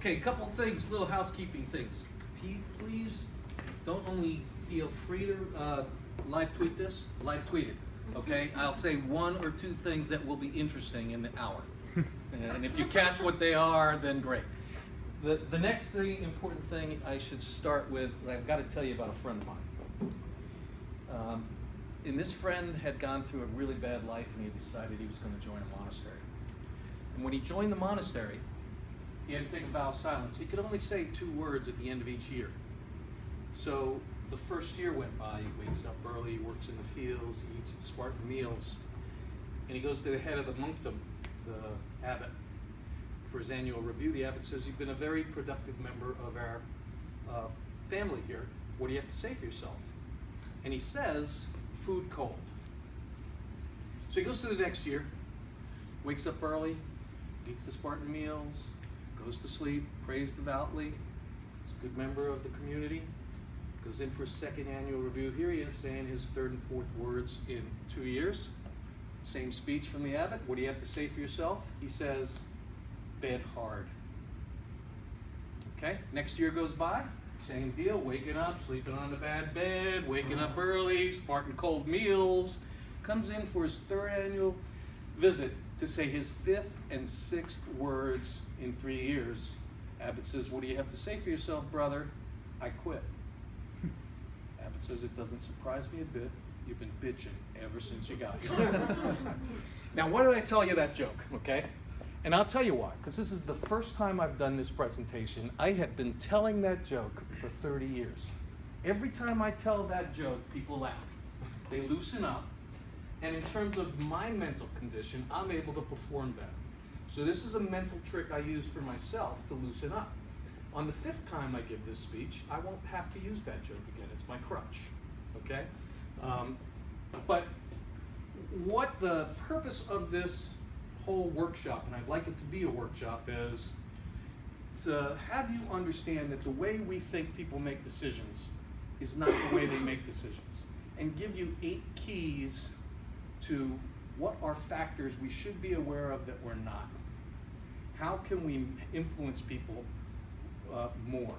Okay, a couple of things, little housekeeping things. Please don't only feel free to live tweet this, live tweet it. Okay, I'll say one or two things that will be interesting in the hour. And if you catch what they are, then great. The next thing, important thing I should start with, I've got to tell you about a friend of mine. And this friend had gone through a really bad life, and he had decided he was going to join a monastery. And when he joined the monastery, he had to take a vow of silence. He could only say 2 words at the end of each year. So the first year went by. He wakes up early, works in the fields, he eats the Spartan meals, and he goes to the head of the monkdom, the abbot, for his annual review. The abbot says, "You've been a very productive member of our family here. What do you have to say for yourself?" And he says, "Food cold." So he goes to the next year, wakes up early, eats the Spartan meals, goes to sleep, prays devoutly, is a good member of the community, goes in for his second annual review. Here he is saying his 3rd and 4th words in 2 years. Same speech from the abbot. What do you have to say for yourself? He says, "Bed hard." Okay, next year goes by, same deal, waking up, sleeping on the bad bed, waking up early, Spartan cold meals, comes in for his 3rd annual visit to say his 5th and 6th words in 3 years. Abbot says, "What do you have to say for yourself, brother?" "I quit." Abbot says, "It doesn't surprise me a bit. You've been bitching ever since you got here." Now, why did I tell you that joke, okay? And I'll tell you why, because this is the first time I've done this presentation. I had been telling that joke for 30 years. Every time I tell that joke, people laugh. They loosen up. And in terms of my mental condition, I'm able to perform better. So this is a mental trick I use for myself to loosen up. On the 5th time I give this speech, I won't have to use that joke again. It's my crutch, okay? But what the purpose of this whole workshop, and I'd like it to be a workshop, is to have you understand that the way we think people make decisions is not the way they make decisions, and give you 8 keys to what are factors we should be aware of that we're not. How can we influence people more?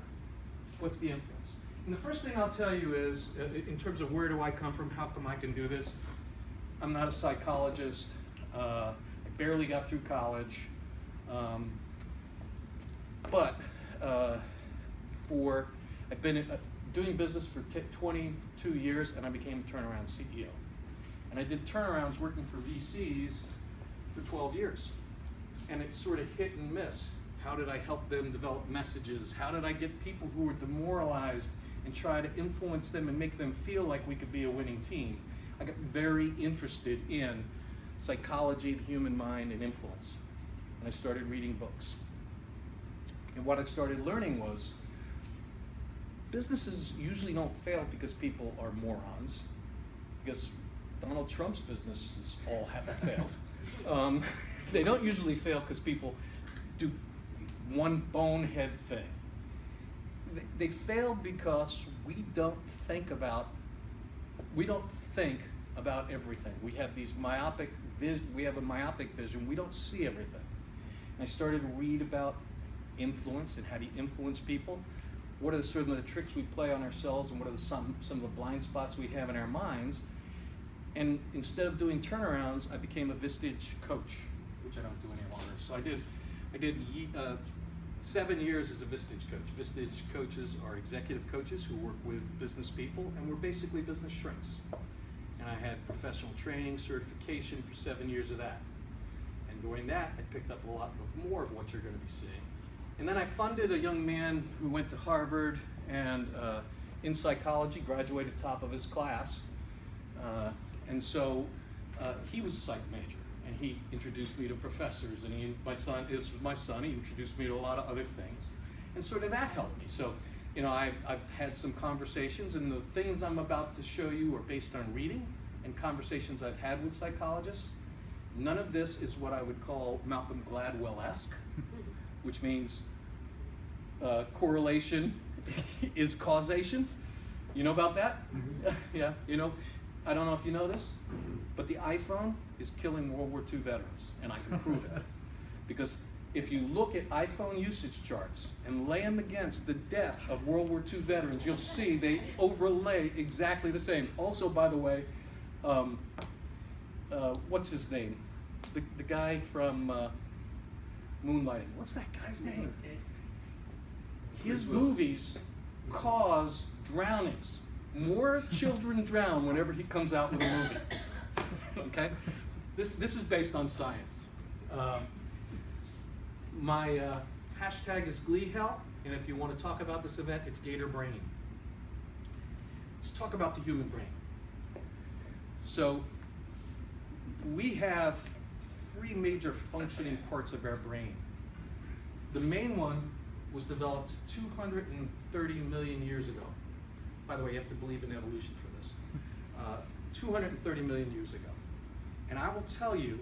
What's the influence? And the first thing I'll tell you is, in terms of where do I come from, how come I can do this? I'm not a psychologist. I barely got through college. But I've been doing business for 22 years, and I became a turnaround CEO. And I did turnarounds working for VCs for 12 years. And it's sort of hit and miss. How did I help them develop messages? How did I get people who were demoralized and try to influence them and make them feel like we could be a winning team? I got very interested in psychology, the human mind, and influence. And I started reading books. And what I started learning was businesses usually don't fail because people are morons, because Donald Trump's businesses all haven't failed. They don't usually fail because people do one bonehead thing. They fail because we don't think about everything. We have these we have a myopic vision. We don't see everything. And I started to read about influence and how to influence people. What are some of the tricks we play on ourselves, and what are some of the blind spots we have in our minds? And instead of doing turnarounds, I became a Vistage coach, which I don't do any longer. So I did 7 years as a Vistage coach. Vistage coaches are executive coaches who work with business people, and we're basically business shrinks. And I had professional training, certification for 7 years of that. And during that, I picked up a lot more of what you're going to be seeing. And then I funded a young man who went to Harvard and in psychology, graduated top of his class. And so he was a psych major, and he introduced me to professors, and this was my son, he introduced me to a lot of other things. And sort of that helped me. So, I've had some conversations, and the things I'm about to show you are based on reading and conversations I've had with psychologists. None of this is what I would call Malcolm Gladwell-esque, which means correlation is causation. You know about that? Mm-hmm. Yeah, I don't know if you know this, but the iPhone is killing World War II veterans, and I can prove it. Because if you look at iPhone usage charts and lay them against the death of World War II veterans, you'll see they overlay exactly the same. Also, by the way, what's his name? The guy from Moonlighting. What's that guy's name? His movies cause drownings. More children drown whenever he comes out with a movie. Okay? This is based on science. My hashtag is GleeHell, and if you want to talk about this event, it's Gator Brain. Let's talk about the human brain. So we have three major functioning parts of our brain. The main one was developed 230 million years ago. By the way, you have to believe in evolution for this. 230 million years ago. And I will tell you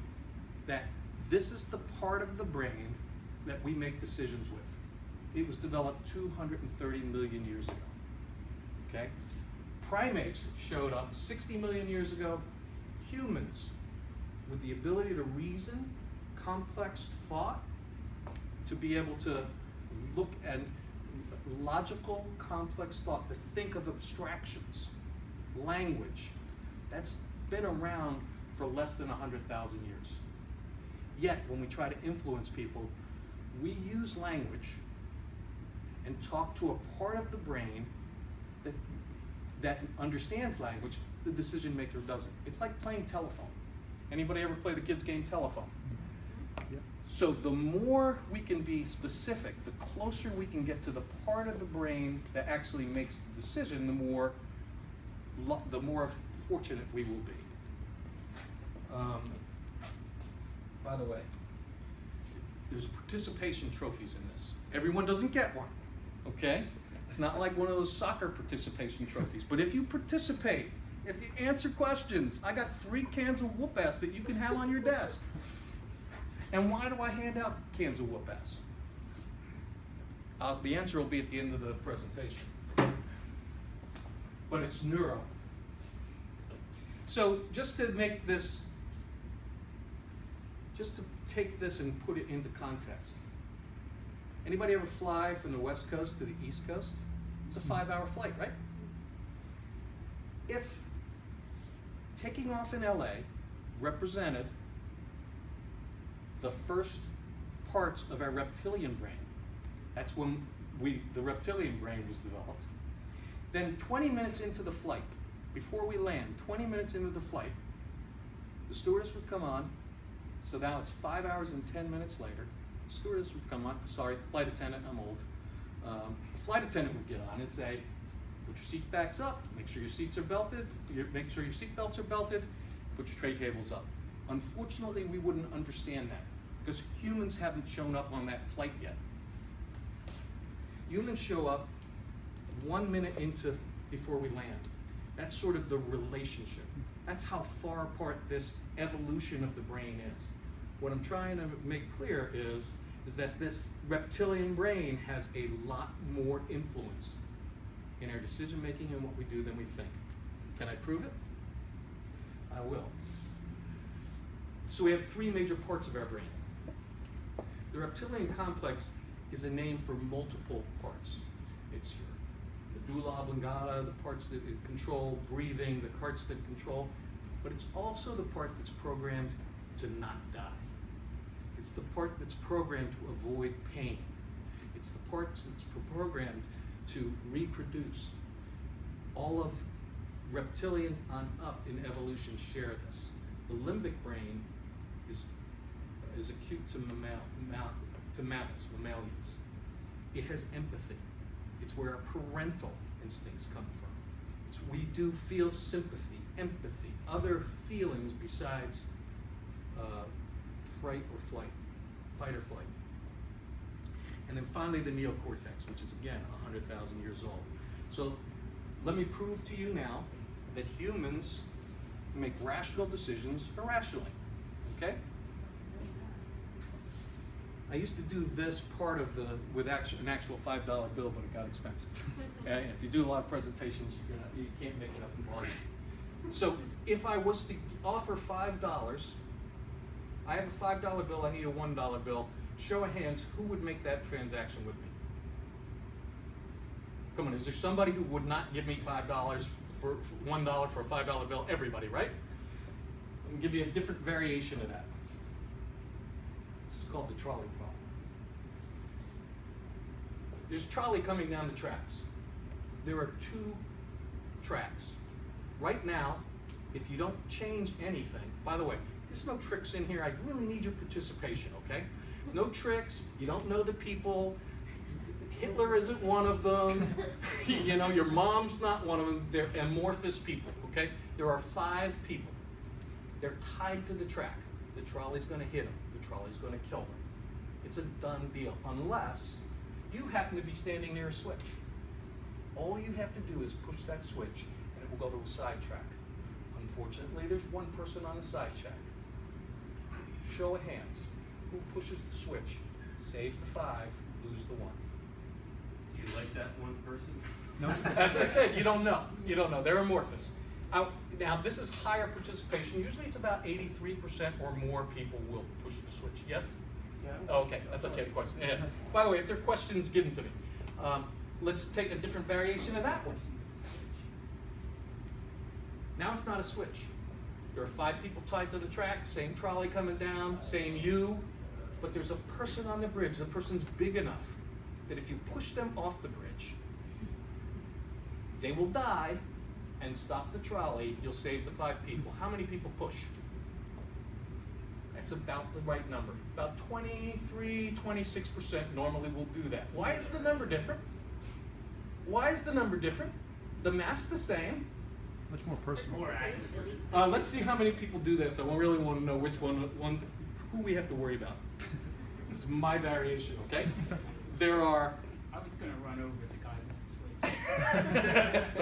that this is the part of the brain that we make decisions with. It was developed 230 million years ago. Okay? Primates showed up 60 million years ago. Humans, with the ability to reason, complex thought, to be able to look at logical, complex thought, to think of abstractions, language, that's been around for less than 100,000 years. Yet, when we try to influence people, we use language and talk to a part of the brain that understands language, the decision maker doesn't. It's like playing telephone. Anybody ever play the kids' game telephone? Yeah. So the more we can be specific, the closer we can get to the part of the brain that actually makes the decision, the more fortunate we will be. By the way, there's participation trophies in this. Everyone doesn't get one, okay? It's not like one of those soccer participation trophies, but if you participate, if you answer questions, I got 3 cans of whoop-ass that you can have on your desk. And why do I hand out cans of whoop-ass? The answer will be at the end of the presentation. But it's neuro. So just to make this, just to take this and put it into context. Anybody ever fly from the West Coast to the East Coast? It's a 5-hour flight, right? If taking off in LA represented the first parts of our reptilian brain, that's when the reptilian brain was developed, then 20 minutes into the flight, before we land, 20 minutes into the flight, the stewardess would come on. So now it's 5 hours and 10 minutes later. The stewardess would come on, sorry, flight attendant, I'm old. The flight attendant would get on and say, put your seat backs up, make sure your seats are belted, make sure your seat belts are belted, put your tray tables up. Unfortunately, we wouldn't understand that because humans haven't shown up on that flight yet. Humans show up 1 minute before we land. That's sort of the relationship. That's how far apart this evolution of the brain is. What I'm trying to make clear is that this reptilian brain has a lot more influence in our decision making and what we do than we think. Can I prove it? I will. So we have 3 major parts of our brain. The reptilian complex is a name for multiple parts. It's your medulla oblongata, the parts that control breathing, the parts that control, but it's also the part that's programmed to not die. It's the part that's programmed to avoid pain. It's the part that's programmed to reproduce. All of reptilians on up in evolution share this. The limbic brain is acute to mammalians. It has empathy. It's where our parental instincts come from. We do feel sympathy, empathy, other feelings besides fight or flight. And then finally the neocortex, which is again 100,000 years old. So let me prove to you now that humans make rational decisions irrationally, okay? I used to do this part of with an actual $5 bill, but it got expensive. And if you do a lot of presentations, you can't make it up in volume. So if I was to offer $5, I have a $5 bill, I need a $1 bill. Show of hands, who would make that transaction with me? Come on, is there somebody who would not give me $5 for $1 for a $5 bill? Everybody, right? Let me give you a different variation of that. This is called the trolley problem. There's a trolley coming down the tracks. There are 2 tracks. Right now, if you don't change anything, by the way, there's no tricks in here. I really need your participation, okay? No tricks. You don't know the people. Hitler isn't one of them. You know, your mom's not one of them. They're amorphous people, okay? There are 5 people. They're tied to the track. The trolley's going to hit them. The trolley's going to kill them. It's a done deal, unless you happen to be standing near a switch. All you have to do is push that switch, and it will go to a sidetrack. Unfortunately, there's one person on the sidetrack. Show of hands. Who pushes the switch, saves the 5, lose the 1? Do you like that one person? No. As I said, you don't know. You don't know. They're amorphous. Now, this is higher participation. Usually it's about 83% or more people will push the switch. Yes? Yeah. Oh, okay, I thought you had a question. Yeah. By the way, if there are questions, give them to me. Let's take a different variation of that one. Now it's not a switch. There are 5 people tied to the track, same trolley coming down, same you, but there's a person on the bridge. The person's big enough that if you push them off the bridge, they will die and stop the trolley. You'll save the 5 people. How many people push? That's about the right number. About 23, 26% normally will do that. Why is the number different? Why is the number different? The math's the same. Much more personal. More active. Let's see how many people do this. I really want to know which who we have to worry about. It's my variation, okay? There are. I was going to run over the guy with the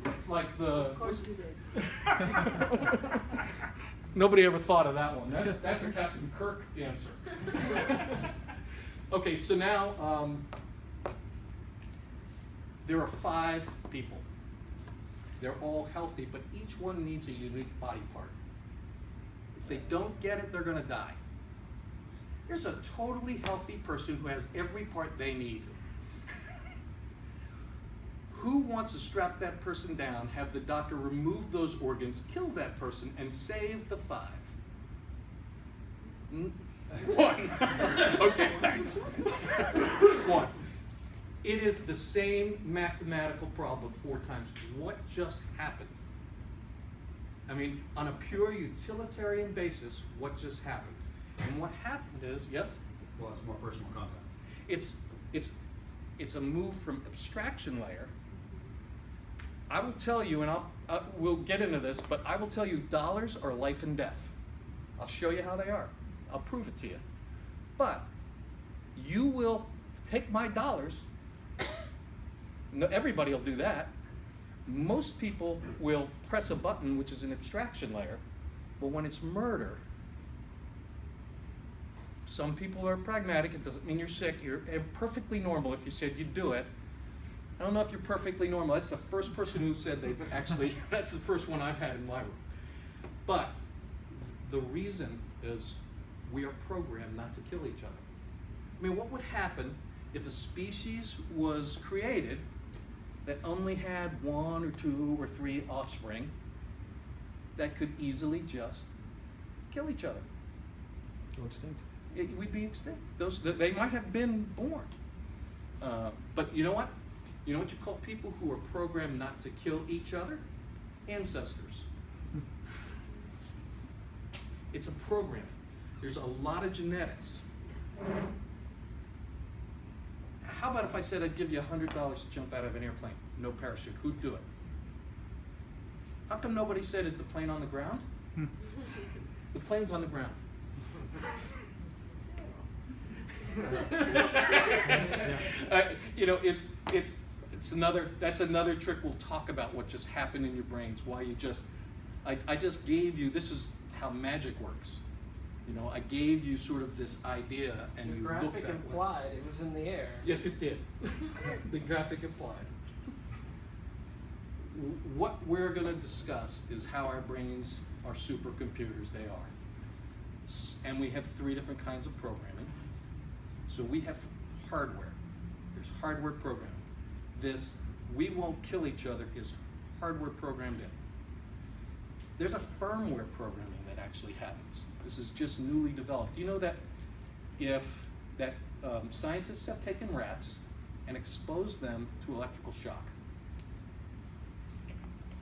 switch. It's like the. Of course you did. Nobody ever thought of that one. That's a Captain Kirk answer. Okay, so now there are 5 people. They're all healthy, but each one needs a unique body part. If they don't get it, they're going to die. Here's a totally healthy person who has every part they need. Who wants to strap that person down, have the doctor remove those organs, kill that person, and save the 5? 1. Okay, thanks. 1. It is the same mathematical problem 4 times. What just happened? I mean, on a pure utilitarian basis, what just happened? And what happened is, yes? Well, it's more personal contact. It's a move from abstraction layer. I will tell you, and we'll get into this, but I will tell you dollars are life and death. I'll show you how they are. I'll prove it to you. But you will take my dollars. No, everybody will do that. Most people will press a button, which is an abstraction layer, but when it's murder, some people are pragmatic. It doesn't mean you're sick. You're perfectly normal if you said you'd do it. I don't know if you're perfectly normal. That's the first person who said they actually, that's the first one I've had in my room. But the reason is we are programmed not to kill each other. I mean, what would happen if a species was created that only had 1 or 2 or 3 offspring that could easily just kill each other? Go extinct. We'd be extinct. They might have been born. But you know what? You know what you call people who are programmed not to kill each other? Ancestors. It's a program. There's a lot of genetics. How about if I said I'd give you $100 to jump out of an airplane? No parachute. Who'd do it? How come nobody said, is the plane on the ground? The plane's on the ground. You know, that's another trick. We'll talk about what just happened in your brains, why you just, I just gave you, this is how magic works. You know, I gave you sort of this idea and you looked graphic that implied way. it was in the air. Yes, it did. The graphic implied. What we're going to discuss is how our brains are supercomputers. They are. And we have 3 different kinds of programming. So we have hardware. There's hardware programming. This "we won't kill each other" is hardware programmed in. There's a firmware programming that actually happens. This is just newly developed. You know that scientists have taken rats and exposed them to electrical shock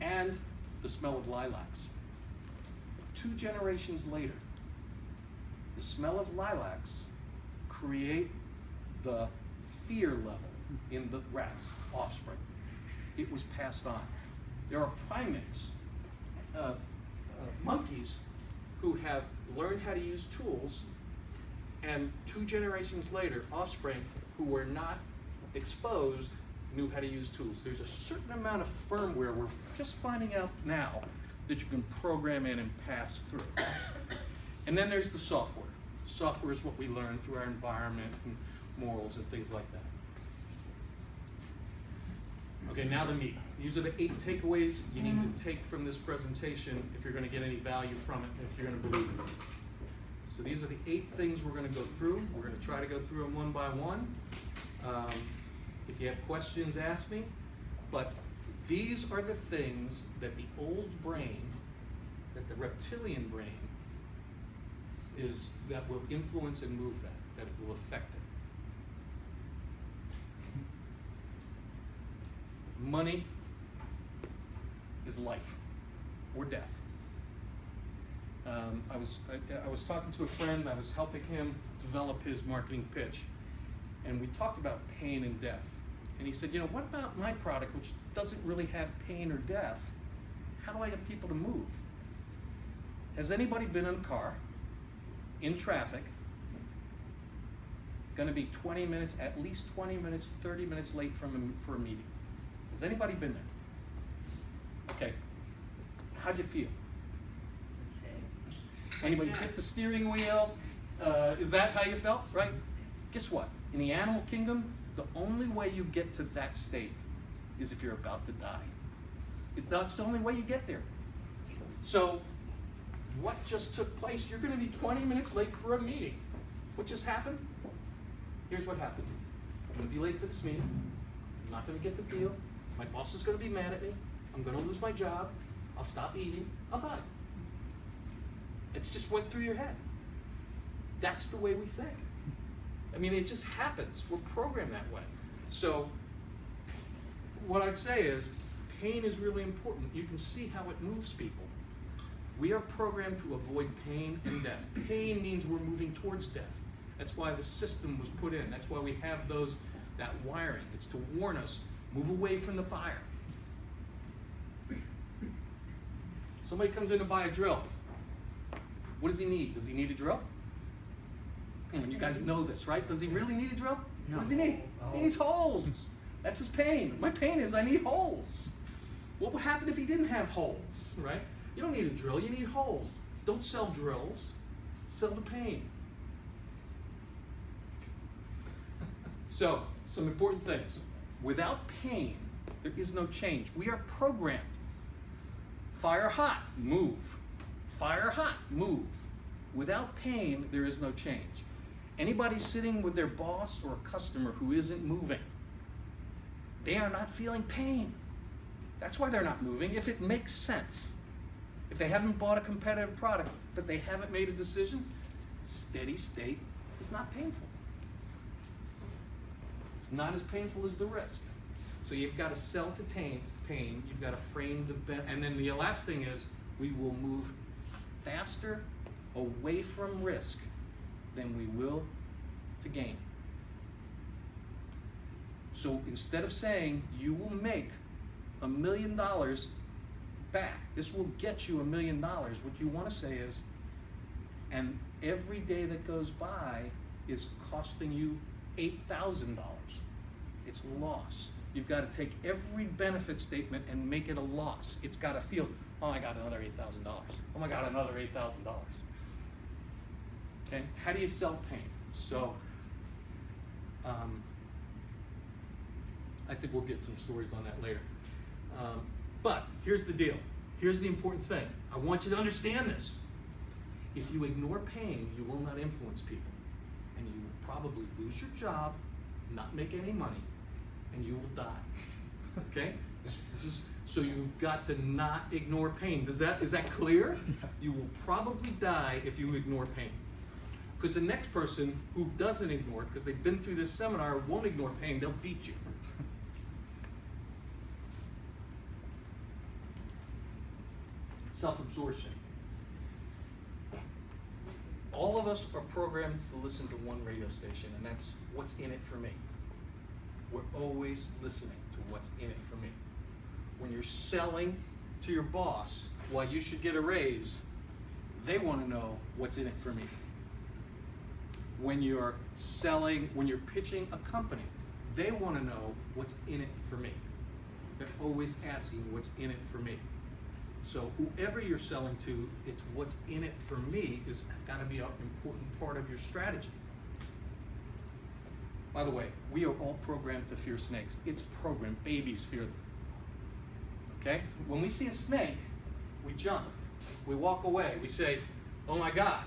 and the smell of lilacs. 2 generations later, the smell of lilacs create the fear level in the rat's offspring. It was passed on. There are primates, monkeys, who have learned how to use tools, and 2 generations later, offspring who were not exposed knew how to use tools. There's a certain amount of firmware we're just finding out now that you can program in and pass through. And then there's the software. Software is what we learn through our environment and morals and things like that. Okay, now the meat. These are the 8 takeaways you need to take from this presentation if you're going to get any value from it, and if you're going to believe it. So these are the 8 things we're going to go through. We're going to try to go through them one by one. If you have questions, ask me. But these are the things that the old brain, that the reptilian brain, that will influence and move that it will affect it. Money is life or death. I was talking to a friend. I was helping him develop his marketing pitch, and we talked about pain and death. And he said, "You know, what about my product, which doesn't really have pain or death? How do I get people to move?" Has anybody been in a car, in traffic, going to be 20 minutes, at least 20 minutes, 30 minutes late for a meeting? Has anybody been there? Okay. How'd you feel? Anybody hit the steering wheel? Is that how you felt? Right? Guess what? In the animal kingdom, the only way you get to that state is if you're about to die. That's the only way you get there. So, what just took place? You're going to be 20 minutes late for a meeting. What just happened? Here's what happened. I'm going to be late for this meeting. I'm not going to get the deal. My boss is going to be mad at me. I'm going to lose my job. I'll stop eating. I'll die. It's just went through your head. That's the way we think. I mean, it just happens. We're programmed that way. So, what I'd say is, pain is really important. You can see how it moves people. We are programmed to avoid pain and death. Pain means we're moving towards death. That's why the system was put in. That's why we have that wiring. It's to warn us, move away from the fire. Somebody comes in to buy a drill. What does he need? Does he need a drill? Come on, you guys know this, right? Does he really need a drill? No. What does he need? He needs holes. That's his pain. My pain is I need holes. What would happen if he didn't have holes, right? You don't need a drill, you need holes. Don't sell drills, sell the pain. So, some important things. Without pain, there is no change. We are programmed. Fire hot, move. Fire hot, move. Without pain, there is no change. Anybody sitting with their boss or a customer who isn't moving, they are not feeling pain. That's why they're not moving, if it makes sense. If they haven't bought a competitive product, but they haven't made a decision, steady state is not painful. It's not as painful as the risk. So you've got to sell to pain, you've got to frame and then the last thing is, we will move faster away from risk than we will to gain. So instead of saying, you will make $1 million back, this will get you $1 million, what you want to say is, and every day that goes by is costing you $8,000. It's loss. You've got to take every benefit statement and make it a loss. It's got to feel, oh, I got another $8,000. Oh my God, another $8,000. Okay, how do you sell pain? So, I think we'll get some stories on that later. But here's the deal. Here's the important thing. I want you to understand this. If you ignore pain, you will not influence people. And you will probably lose your job, not make any money, and you will die. Okay? This is, so you've got to not ignore pain. Is that clear? You will probably die if you ignore pain. Because the next person who doesn't ignore it, because they've been through this seminar, won't ignore pain, they'll beat you. Self-absorption. All of us are programmed to listen to one radio station, and that's what's in it for me. We're always listening to what's in it for me. When you're selling to your boss why you should get a raise, they want to know what's in it for me. When you're selling, when you're pitching a company, they want to know what's in it for me. They're always asking what's in it for me. So whoever you're selling to, it's what's in it for me is got to be an important part of your strategy. By the way, we are all programmed to fear snakes. It's programmed. Babies fear them. Okay? When we see a snake, we jump. We walk away. We say, oh my God.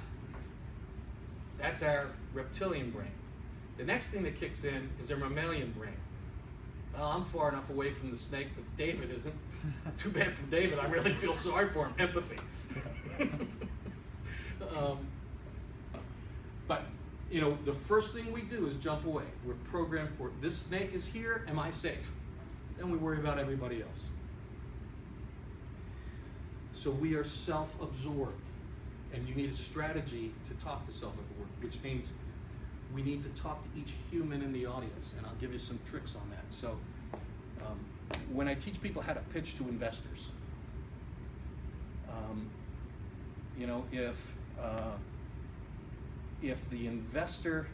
That's our reptilian brain. The next thing that kicks in is our mammalian brain. Well, I'm far enough away from the snake, but David isn't. Too bad for David. I really feel sorry for him. Empathy. But, you know, the first thing we do is jump away. We're programmed for this snake is here. Am I safe? Then we worry about everybody else. So we are self-absorbed. And you need a strategy to talk to self-absorbed, which means we need to talk to each human in the audience. And I'll give you some tricks on that. So when I teach people how to pitch to investors, you know, if the investor,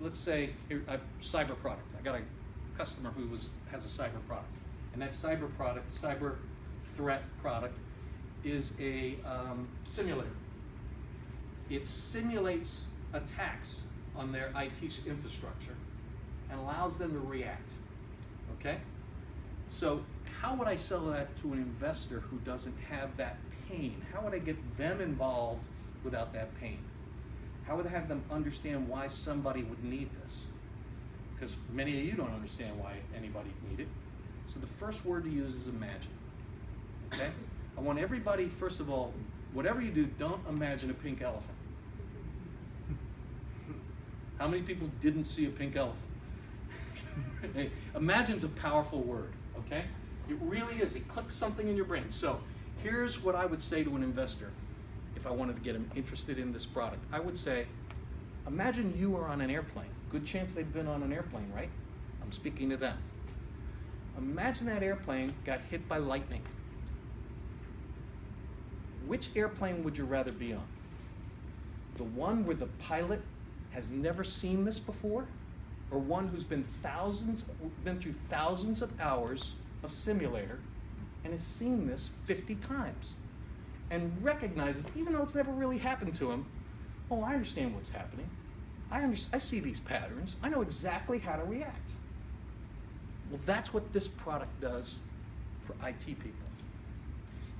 let's say a cyber product. I got a customer who has a cyber product, and that cyber threat product, is a simulator. It simulates attacks on their IT infrastructure and allows them to react. Okay? So how would I sell that to an investor who doesn't have that pain? How would I get them involved without that pain? How would I have them understand why somebody would need this? Because many of you don't understand why anybody would need it. So the first word to use is imagine. Okay? I want everybody, first of all, whatever you do, don't imagine a pink elephant. How many people didn't see a pink elephant? Imagine's a powerful word, okay? It really is. It clicks something in your brain. So here's what I would say to an investor if I wanted to get them interested in this product. I would say, imagine you are on an airplane. Good chance they've been on an airplane, right? I'm speaking to them. Imagine that airplane got hit by lightning. Which airplane would you rather be on? The one where the pilot has never seen this before, or one who's been through thousands of hours of simulator and has seen this 50 times and recognizes, even though it's never really happened to him, oh, I understand what's happening. I see these patterns. I know exactly how to react. Well, that's what this product does for IT people.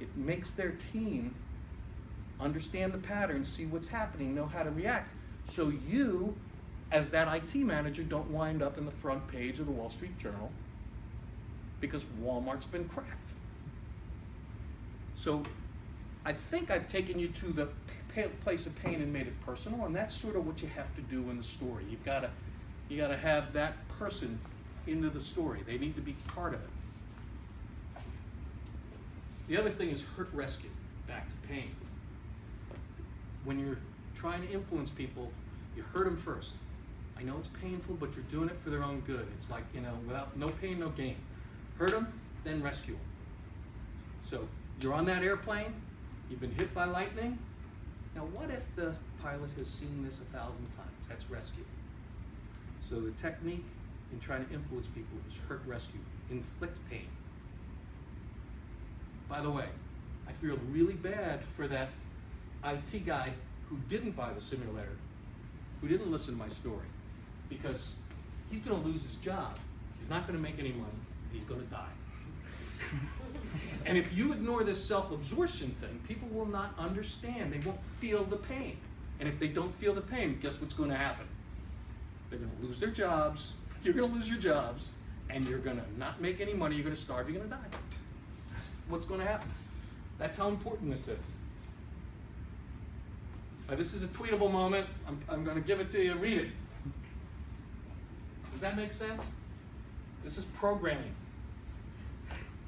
It makes their team understand the patterns, see what's happening, know how to react. So you, as that IT manager, don't wind up in the front page of the Wall Street Journal because Walmart's been cracked. So I think I've taken you to the place of pain and made it personal, and that's sort of what you have to do in the story. You gotta have that person into the story. They need to be part of it. The other thing is hurt rescue, back to pain. When you're trying to influence people, you hurt them first. I know it's painful, but you're doing it for their own good. It's like, you know, without no pain, no gain. Hurt them, then rescue them. So you're on that airplane, you've been hit by lightning. Now what if the pilot has seen this 1,000 times? That's rescue. So the technique in trying to influence people is hurt rescue, inflict pain. By the way, I feel really bad for that IT guy who didn't buy the simulator, who didn't listen to my story, because he's going to lose his job. He's not going to make any money. He's going to die. And if you ignore this self-absorption thing, people will not understand. They won't feel the pain. And if they don't feel the pain, guess what's going to happen? They're going to lose their jobs. You're going to lose your jobs. And you're going to not make any money. You're going to starve. You're going to die. That's what's going to happen. That's how important this is. This is a tweetable moment. I'm going to give it to you. Read it. Does that make sense? This is programming.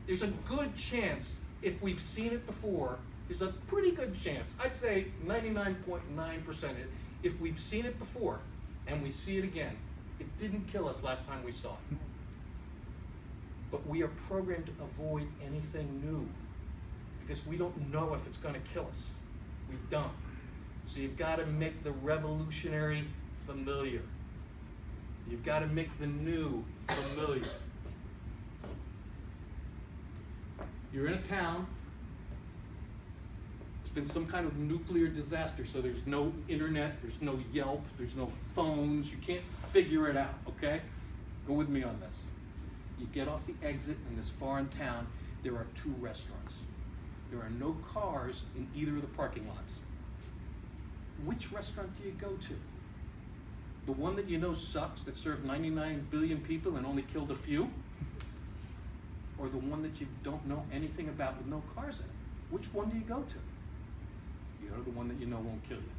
There's a good chance, if we've seen it before, there's a pretty good chance, I'd say 99.9%, if we've seen it before and we see it again, it didn't kill us last time we saw it. But we are programmed to avoid anything new because we don't know if it's going to kill us. We don't. So you've got to make the revolutionary familiar. You've got to make the new familiar. You're in a town. There's been some kind of nuclear disaster, so there's no internet, there's no Yelp, there's no phones. You can't figure it out, okay? Go with me on this. You get off the exit in this foreign town. There are 2 restaurants. There are no cars in either of the parking lots. Which restaurant do you go to? The one that you know sucks, that served 99 billion people and only killed a few? Or the one that you don't know anything about with no cars in it? Which one do you go to? You go to the one that you know won't kill you.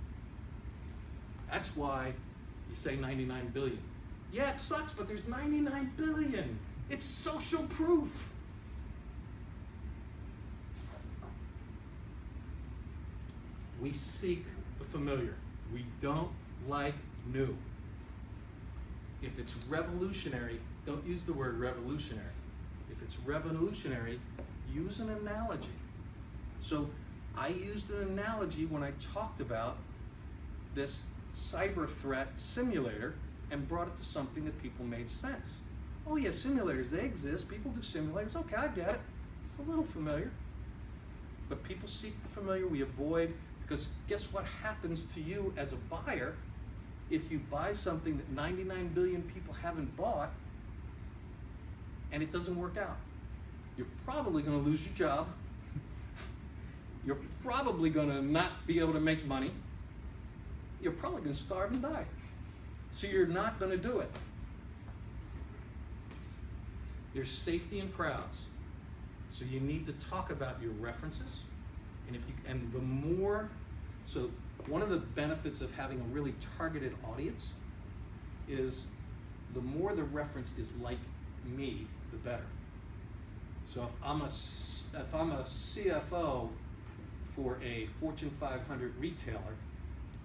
That's why you say 99 billion. Yeah, it sucks, but there's 99 billion. It's social proof. We seek the familiar. We don't like new. If it's revolutionary, don't use the word revolutionary. If it's revolutionary, use an analogy. So I used an analogy when I talked about this cyber threat simulator and brought it to something that people made sense. Oh yeah, simulators, they exist. People do simulators. Okay, I get it. It's a little familiar. But people seek the familiar. We avoid, because guess what happens to you as a buyer if you buy something that 99 billion people haven't bought and it doesn't work out? You're probably going to lose your job. You're probably going to not be able to make money. You're probably going to starve and die. So you're not going to do it. There's safety in crowds. So you need to talk about your references. And the more, so one of the benefits of having a really targeted audience is the more the reference is like me, the better. So if I'm a CFO for a Fortune 500 retailer,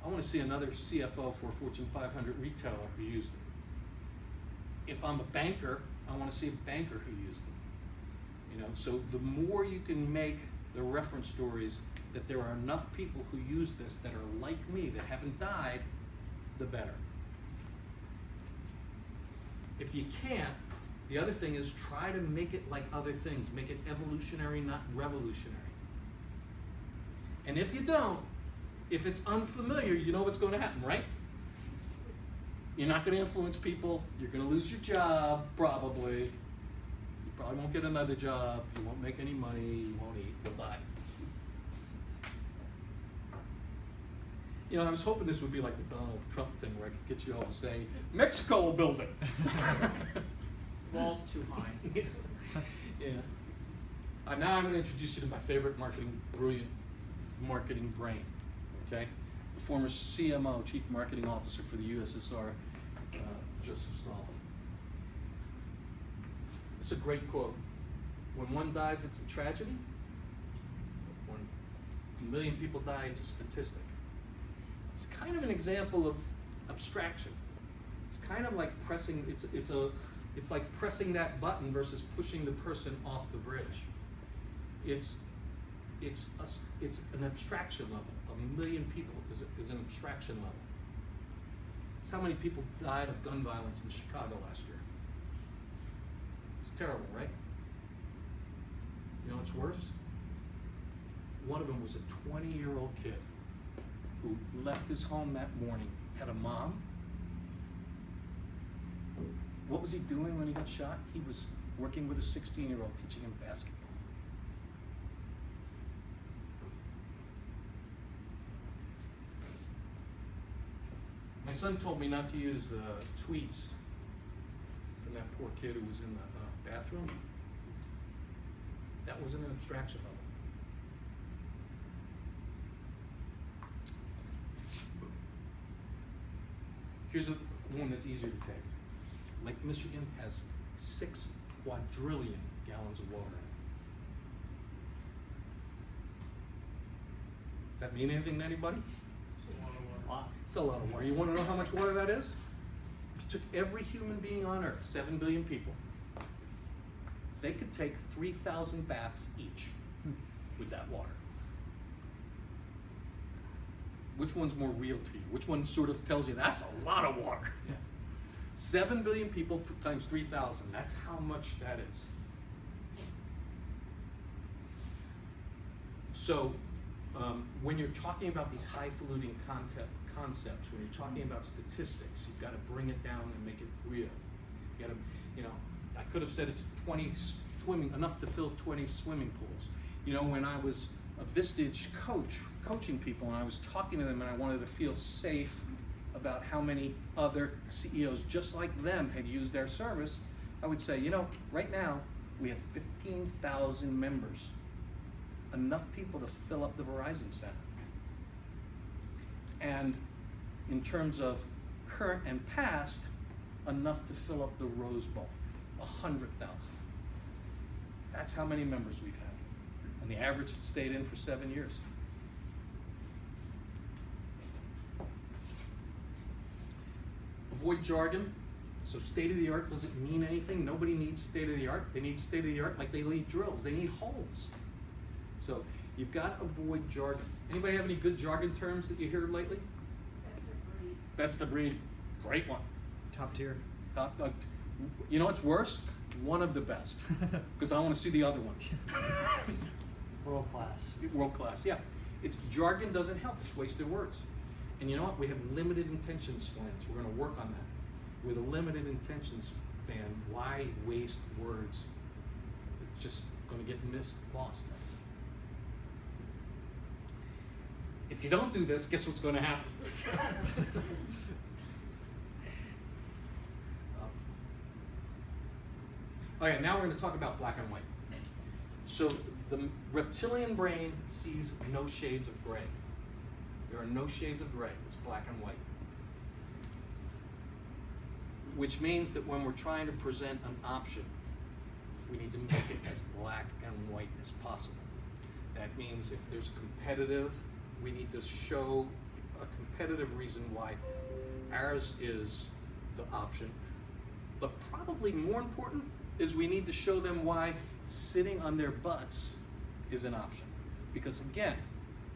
I want to see another CFO for a Fortune 500 retailer who used it. If I'm a banker, I want to see a banker who used it. You know, so the more you can make the reference stories that there are enough people who use this that are like me, that haven't died, the better. If you can't, the other thing is try to make it like other things. Make it evolutionary, not revolutionary. And if you don't, if it's unfamiliar, you know what's going to happen, right? You're not going to influence people. You're going to lose your job, probably. You probably won't get another job. You won't make any money. You won't eat. You'll die. You know, I was hoping this would be like the Donald Trump thing where I could get you all to say, Mexico will build it. Wall's too high. Yeah. Now I'm going to introduce you to my favorite brilliant marketing brain. Okay? The former CMO, Chief Marketing Officer for the USSR, Joseph Stalin. It's a great quote. When one dies, it's a tragedy. When 1 million people die, it's a statistic. It's kind of an example of abstraction. It's kind of like pressing. It's like pressing that button versus pushing the person off the bridge. It's an abstraction level. 1 million people is an abstraction level. It's how many people died of gun violence in Chicago last year. It's terrible, right? You know what's worse? One of them was a 20-year-old kid who left his home that morning, had a mom. What was he doing when he got shot? He was working with a 16-year-old, teaching him basketball. My son told me not to use the tweets from that poor kid who was in the bathroom. That wasn't an abstraction level. Here's one that's easier to take. Lake Michigan has 6 quadrillion gallons of water in it. That mean anything to anybody? It's a lot of water. You want to know how much water that is? If you took every human being on Earth, 7 billion people, they could take 3,000 baths each with that water. Which one's more real to you? Which one sort of tells you that's a lot of water? Yeah. 7 billion people times 3,000. That's how much that is. So when you're talking about these highfalutin concepts, when you're talking about statistics, you've got to bring it down and make it real. You got to, you know, I could have said it's 20 swimming, enough to fill 20 swimming pools. You know, when I was a Vistage coach, coaching people, and I was talking to them and I wanted to feel safe about how many other CEOs just like them had used our service, I would say, you know, right now we have 15,000 members, enough people to fill up the Verizon Center. And in terms of current and past, enough to fill up the Rose Bowl, 100,000. That's how many members we've had. And the average has stayed in for 7 years. Avoid jargon. So state of the art doesn't mean anything. Nobody needs state of the art. They need state of the art like they need drills. They need holes. So you've got to avoid jargon. Anybody have any good jargon terms that you hear lately? Best of breed. Great one. Top tier. Top, you know what's worse? One of the best. Because I want to see the other one. World class. World class, yeah. It's jargon doesn't help. It's wasted words. And you know what? We have limited intention spans. We're going to work on that. With a limited intention span, why waste words? It's just going to get missed, lost. If you don't do this, guess what's going to happen? Okay, now we're going to talk about black and white. So the reptilian brain sees no shades of gray. There are no shades of gray. It's black and white. Which means that when we're trying to present an option, we need to make it as black and white as possible. That means if there's competitive, we need to show a competitive reason why ours is the option. But probably more important is we need to show them why sitting on their butts is an option. Because again,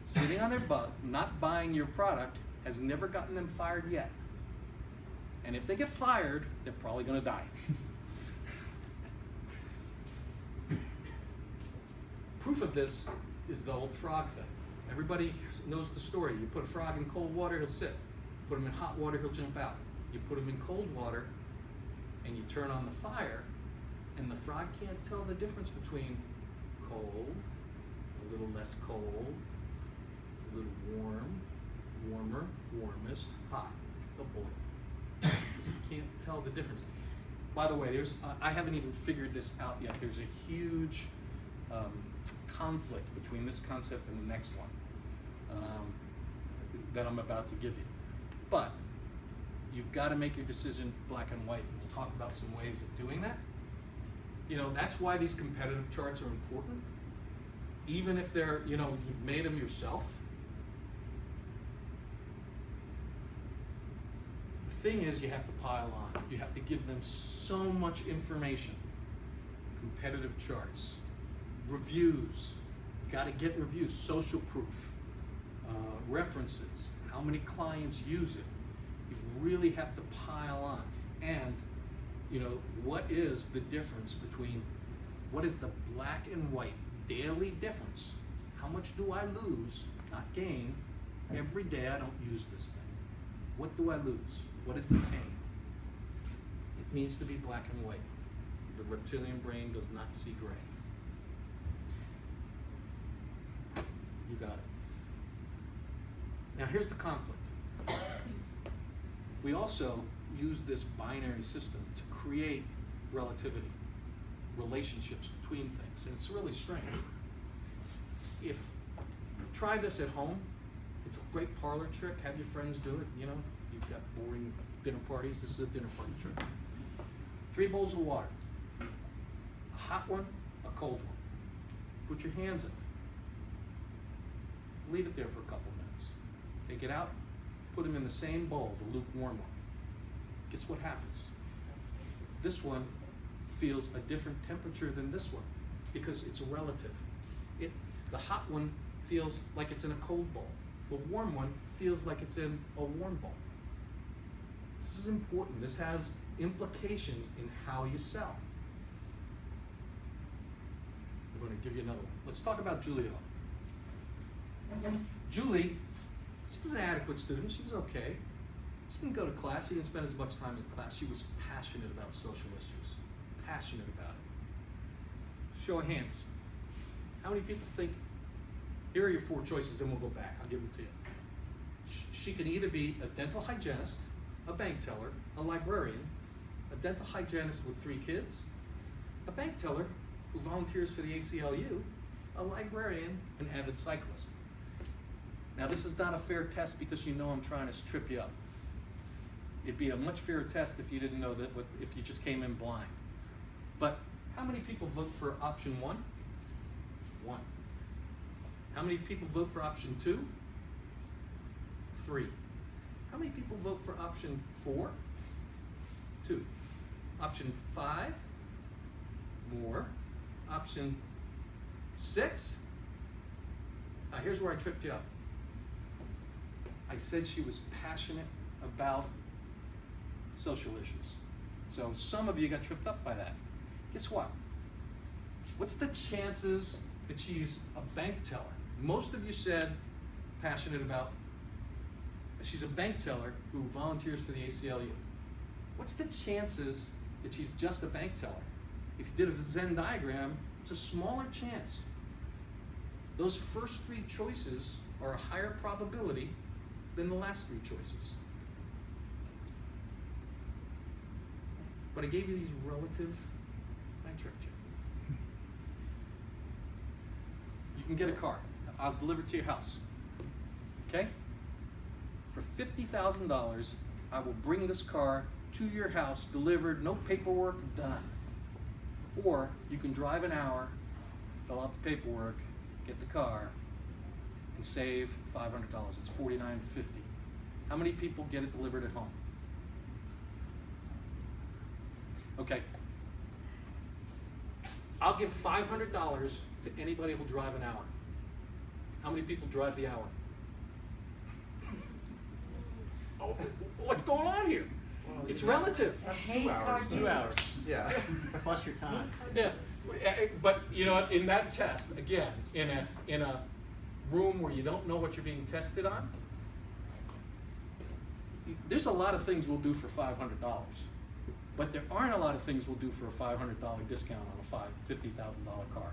sitting on their butt, not buying your product, has never gotten them fired yet. And if they get fired, they're probably going to die. Proof of this is the old frog thing. Everybody knows the story. You put a frog in cold water, he'll sit. Put him in hot water, he'll jump out. You put him in cold water, and you turn on the fire, and the frog can't tell the difference between cold, a little less cold, a little warm, warmer, warmest, hot. They'll boil. Because he can't tell the difference. By the way, I haven't even figured this out yet. There's a huge conflict between this concept and the next one that I'm about to give you. But you've got to make your decision black and white. We'll talk about some ways of doing that. You know, that's why these competitive charts are important. Even if they're, you know, you've made them yourself. The thing is, you have to pile on. You have to give them so much information. Competitive charts, reviews. You've got to get reviews, social proof, references, how many clients use it. You really have to pile on. And, you know, what is the difference between, what is the black and white daily difference? How much do I lose, not gain, every day I don't use this thing? What do I lose? What is the pain? It needs to be black and white. The reptilian brain does not see gray. You got it. Now here's the conflict. We also use this binary system to create relativity, relationships between things, and it's really strange. If try this at home, it's a great parlor trick. Have your friends do it. You know, if you've got boring dinner parties, this is a dinner party trick. 3 bowls of water, a hot one, a cold one. Put your hands in it. Leave it there for a couple minutes. Take it out, put them in the same bowl, the lukewarm one. Guess what happens? This one feels a different temperature than this one because it's relative. The hot one feels like it's in a cold bowl. The warm one feels like it's in a warm bowl. This is important. This has implications in how you sell. I'm going to give you another one. Let's talk about Julia. Julie, she was an adequate student. She was okay. She didn't go to class. She didn't spend as much time in class. She was passionate about social issues. Passionate about it. Show of hands. How many people think, here are your 4 choices, and we'll go back. I'll give them to you. She can either be a dental hygienist, a bank teller, a librarian, a dental hygienist with 3 kids, a bank teller who volunteers for the ACLU, a librarian, an avid cyclist. Now this is not a fair test because you know I'm trying to trip you up. It'd be a much fairer test if you didn't know that, if you just came in blind. But how many people vote for option 1? 1. How many people vote for option 2? 3. How many people vote for option 4? 2. Option 5? More. Option 6? Now here's where I tripped you up. I said she was passionate about social issues. So some of you got tripped up by that. Guess what? What's the chances that she's a bank teller? Most of you said passionate about, she's a bank teller who volunteers for the ACLU. What's the chances that she's just a bank teller? If you did a Venn diagram, it's a smaller chance. Those first 3 choices are a higher probability than the last 3 choices. But I gave you these relative, I tricked you. You can get a car. I'll deliver it to your house. Okay? For $50,000, I will bring this car to your house, delivered, no paperwork, done. Or you can drive an hour, fill out the paperwork, get the car, and save $500. It's $49.50. How many people get it delivered at home? Okay. I'll give $500 to anybody who'll drive an hour. How many people drive the hour? Oh, what's going on here? Well, It's relative. That's 2 hours. 2 hours. Yeah. Plus your time. Yeah, but you know, in that test, again, in a room where you don't know what you're being tested on, there's a lot of things we'll do for $500, but there aren't a lot of things we'll do for a $500 discount on a $50,000 car.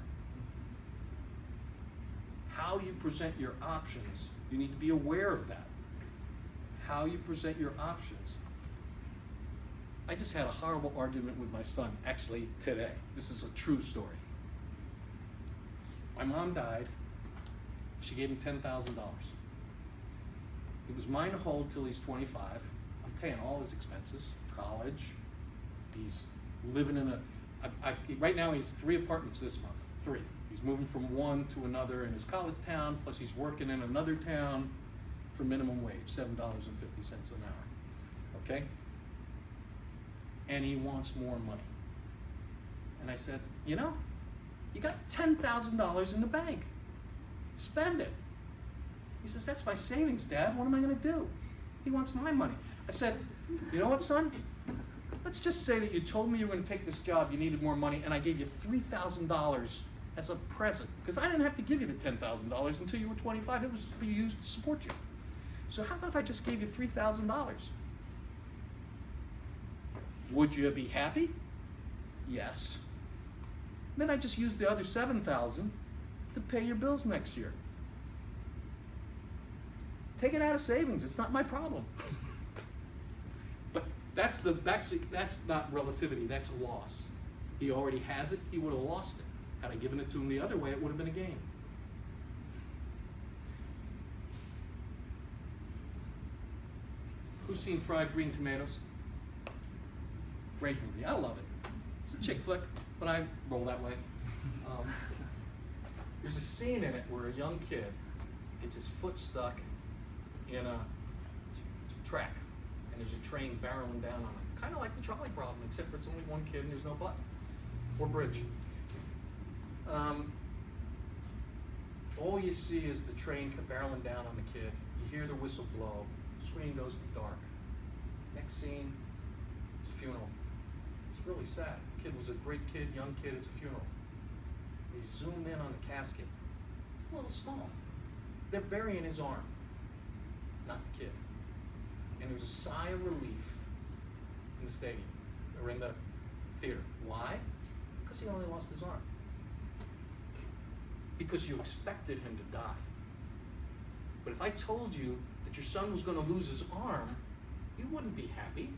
How you present your options, you need to be aware of that. How you present your options. I just had a horrible argument with my son, actually today. This is a true story. My mom died. She gave him $10,000. It was mine to hold till he's 25. I'm paying all his expenses, college. He's living in right now he's 3 apartments this month, 3. He's moving from one to another in his college town, plus he's working in another town for minimum wage, $7.50 an hour, okay? And he wants more money. And I said, you know, you got $10,000 in the bank. Spend it. He says, that's my savings, Dad. What am I going to do? He wants my money. I said, you know what, son? Let's just say that you told me you were going to take this job, you needed more money, and I gave you $3,000 as a present. Because I didn't have to give you the $10,000 until you were 25. It was to be used to support you. So how about if I just gave you $3,000? Would you be happy? Yes. Then I just use the other $7,000 to pay your bills next year. Take it out of savings. It's not my problem. But that's not relativity. That's a loss. He already has it. He would have lost it. Had I given it to him the other way, it would have been a gain. Who's seen Fried Green Tomatoes? Great movie. I love it. It's a chick flick, but I roll that way. There's a scene in it where a young kid gets his foot stuck in a track, and there's a train barreling down on it. Kind of like the trolley problem, except for it's only one kid and there's no button or bridge. All you see is the train barreling down on the kid. You hear the whistle blow. Screen goes dark. Next scene, it's a funeral. It's really sad. The kid was a great kid, young kid. It's a funeral. They zoom in on the casket. It's a little small. They're burying his arm, not the kid. And there's a sigh of relief in the stadium, or in the theater. Why? Because he only lost his arm. Because you expected him to die. But if I told you that your son was going to lose his arm, you wouldn't be happy.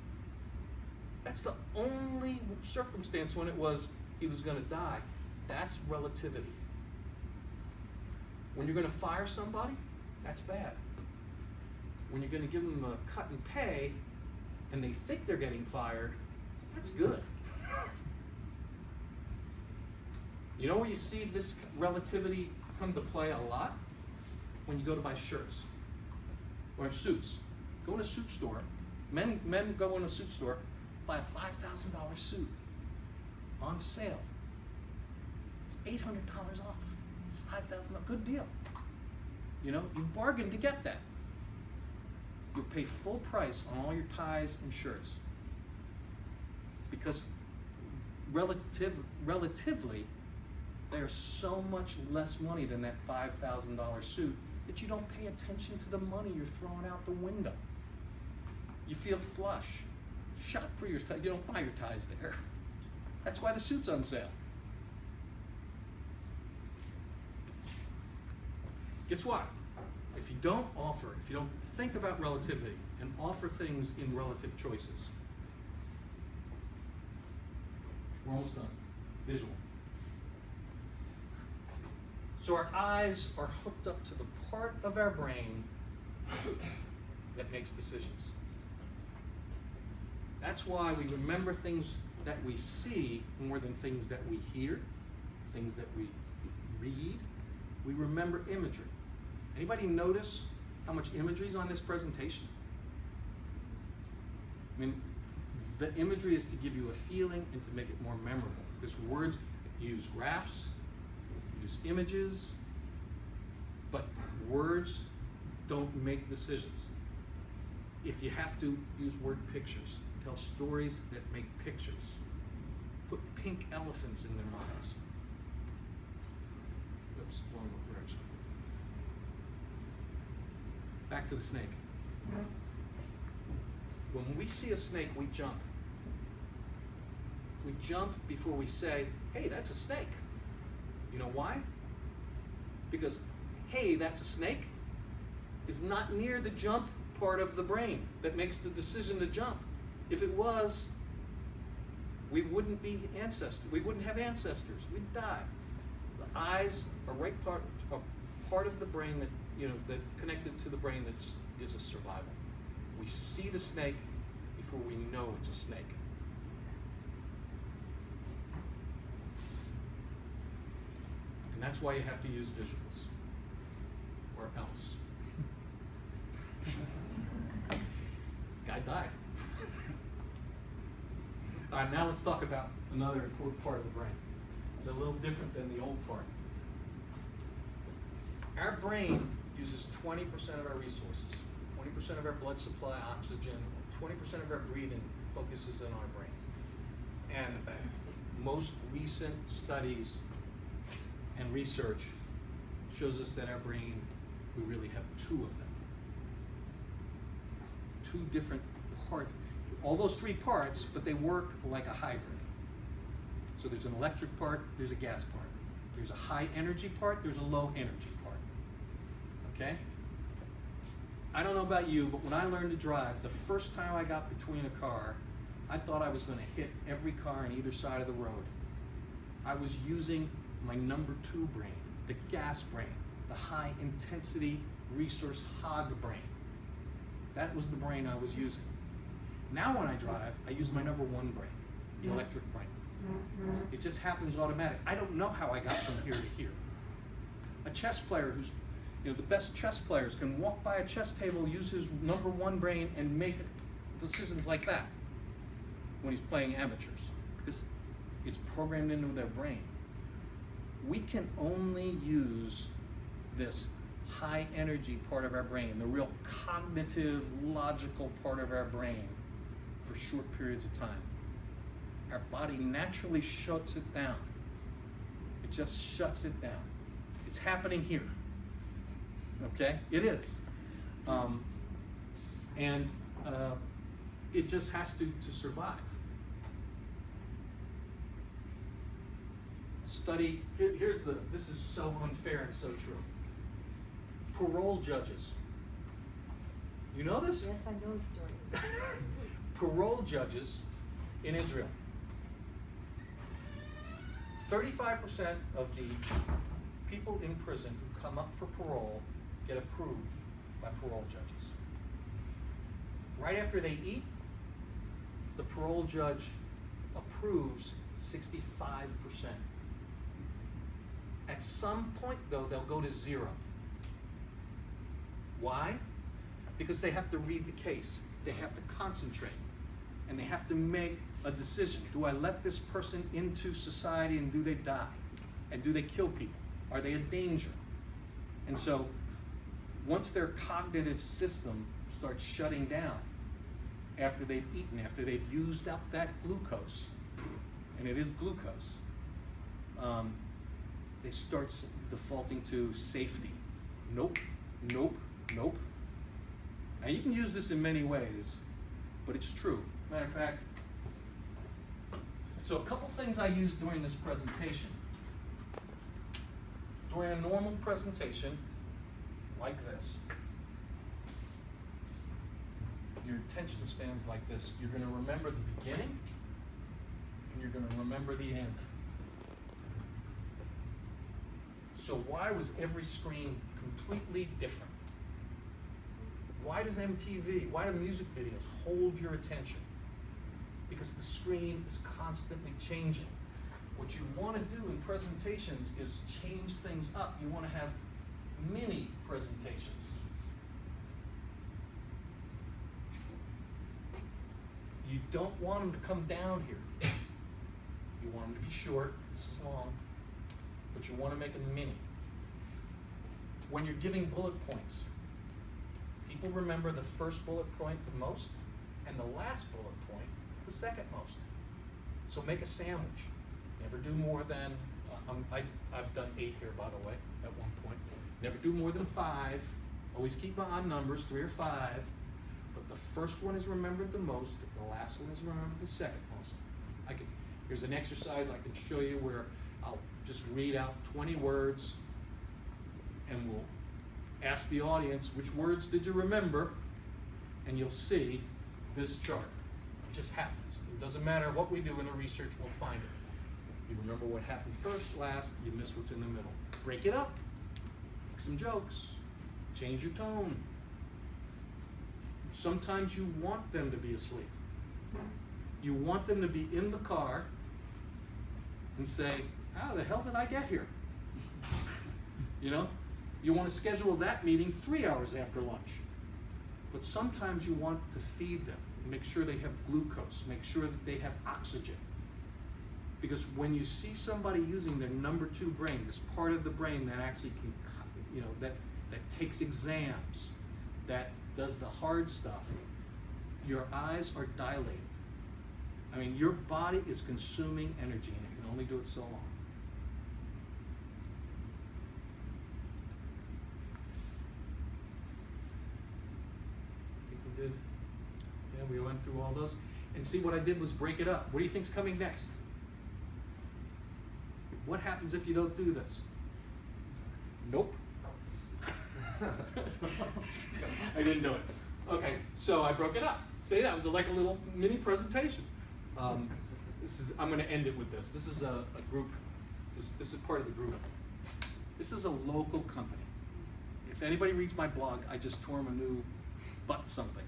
That's the only circumstance when it was he was going to die. That's relativity. When you're going to fire somebody, that's bad. When you're going to give them a cut in pay and they think they're getting fired, that's good. You know where you see this relativity come to play a lot? When you go to buy shirts or suits. Go in a suit store. Men go in a suit store, buy a $5,000 suit on sale. It's $800 off. $5,000, good deal. You know, you bargained to get that. You'll pay full price on all your ties and shirts. Because relatively, they are so much less money than that $5,000 suit that you don't pay attention to the money you're throwing out the window. You feel flush. Shop for your ties. You don't buy your ties there. That's why the suit's on sale. Guess what? If you don't think about relativity and offer things in relative choices, we're almost done. Visual. So our eyes are hooked up to the part of our brain that makes decisions. That's why we remember things that we see more than things that we hear, things that we read. We remember imagery. Anybody notice how much imagery is on this presentation? I mean, the imagery is to give you a feeling and to make it more memorable. Because words use graphs, use images, but words don't make decisions. If you have to, use word pictures. Tell stories that make pictures. Put pink elephants in their minds. Oops, wrong direction. Back to the snake. When we see a snake, we jump. We jump before we say, hey, that's a snake. You know why? Because, hey, that's a snake is not near the jump part of the brain that makes the decision to jump. If it was, we wouldn't be ancestors. We wouldn't have ancestors. We'd die. The eyes are part of the brain that, that connected to the brain that gives us survival. We see the snake before we know it's a snake. And that's why you have to use visuals, or else. Guy died. All right, now let's talk about another important part of the brain. It's a little different than the old part. Our brain uses 20% of our resources. 20% of our blood supply, oxygen, 20% of our breathing focuses in our brain. And most recent studies and research shows us that our brain, we really have two of them. Two different parts. All those three parts, but they work like a hybrid. So there's an electric part, there's a gas part. There's a high energy part, there's a low energy part. Okay? I don't know about you, but when I learned to drive, the first time I got between a car, I thought I was going to hit every car on either side of the road. I was using my number 2 brain, the gas brain, the high intensity resource hog brain. That was the brain I was using. Now when I drive, I use my number 1 brain, the electric brain. It just happens automatic. I don't know how I got from here to here. A chess player who's, the best chess players can walk by a chess table, use his number 1 brain, and make decisions like that when he's playing amateurs, because it's programmed into their brain. We can only use this high energy part of our brain, the real cognitive, logical part of our brain, for short periods of time. Our body naturally shuts it down. It just shuts it down. It's happening here. Okay? It is. It just has to survive. Study, this is so unfair and so true. Parole judges. You know this? Yes, I know the story. Parole judges in Israel. 35% of the people in prison who come up for parole get approved by parole judges. Right after they eat, the parole judge approves 65%. At some point, though, they'll go to 0. Why? Because they have to read the case. They have to concentrate. And they have to make a decision. Do I let this person into society and do they die? And do they kill people? Are they a danger? And so, once their cognitive system starts shutting down, after they've eaten, after they've used up that glucose, and it is glucose, they start defaulting to safety. Nope, nope, nope. Now you can use this in many ways, but it's true. Matter of fact, so a couple things I use during this presentation. During a normal presentation, like this, your attention span's like this. You're going to remember the beginning, and you're going to remember the end. So why was every screen completely different? Why does MTV, why do music videos hold your attention? Because the screen is constantly changing. What you want to do in presentations is change things up. You want to have mini presentations. You don't want them to come down here. You want them to be short. This is long. But you want to make them mini. When you're giving bullet points, people remember the first bullet point the most, and the last bullet point the second most. So make a sandwich. Never do more than, I've done 8 here, by the way, at one point. Never do more than 5. Always keep on numbers, 3 or 5. But the first one is remembered the most, the last one is remembered the second most. Here's an exercise I can show you where I'll just read out 20 words, and we'll ask the audience, which words did you remember? And you'll see this chart. It just happens. It doesn't matter what we do in the research, we'll find it. You remember what happened first, last, you miss what's in the middle. Break it up, make some jokes, change your tone. Sometimes you want them to be asleep. You want them to be in the car and say, how the hell did I get here? You know? You want to schedule that meeting 3 hours after lunch. But sometimes you want to feed them, make sure they have glucose, make sure that they have oxygen. Because when you see somebody using their number 2 brain, this part of the brain that actually can, that takes exams, that does the hard stuff, your eyes are dilated. I mean, your body is consuming energy, and it can only do it so long. I think we did. Yeah, we went through all those. And see, what I did was break it up. What do you think's coming next? What happens if you don't do this? Nope. I didn't do it. Okay, so I broke it up. See, that was like a little mini presentation. I'm going to end it with this. This is a group. This is part of the group. This is a local company. If anybody reads my blog, I just tore them a new butt something.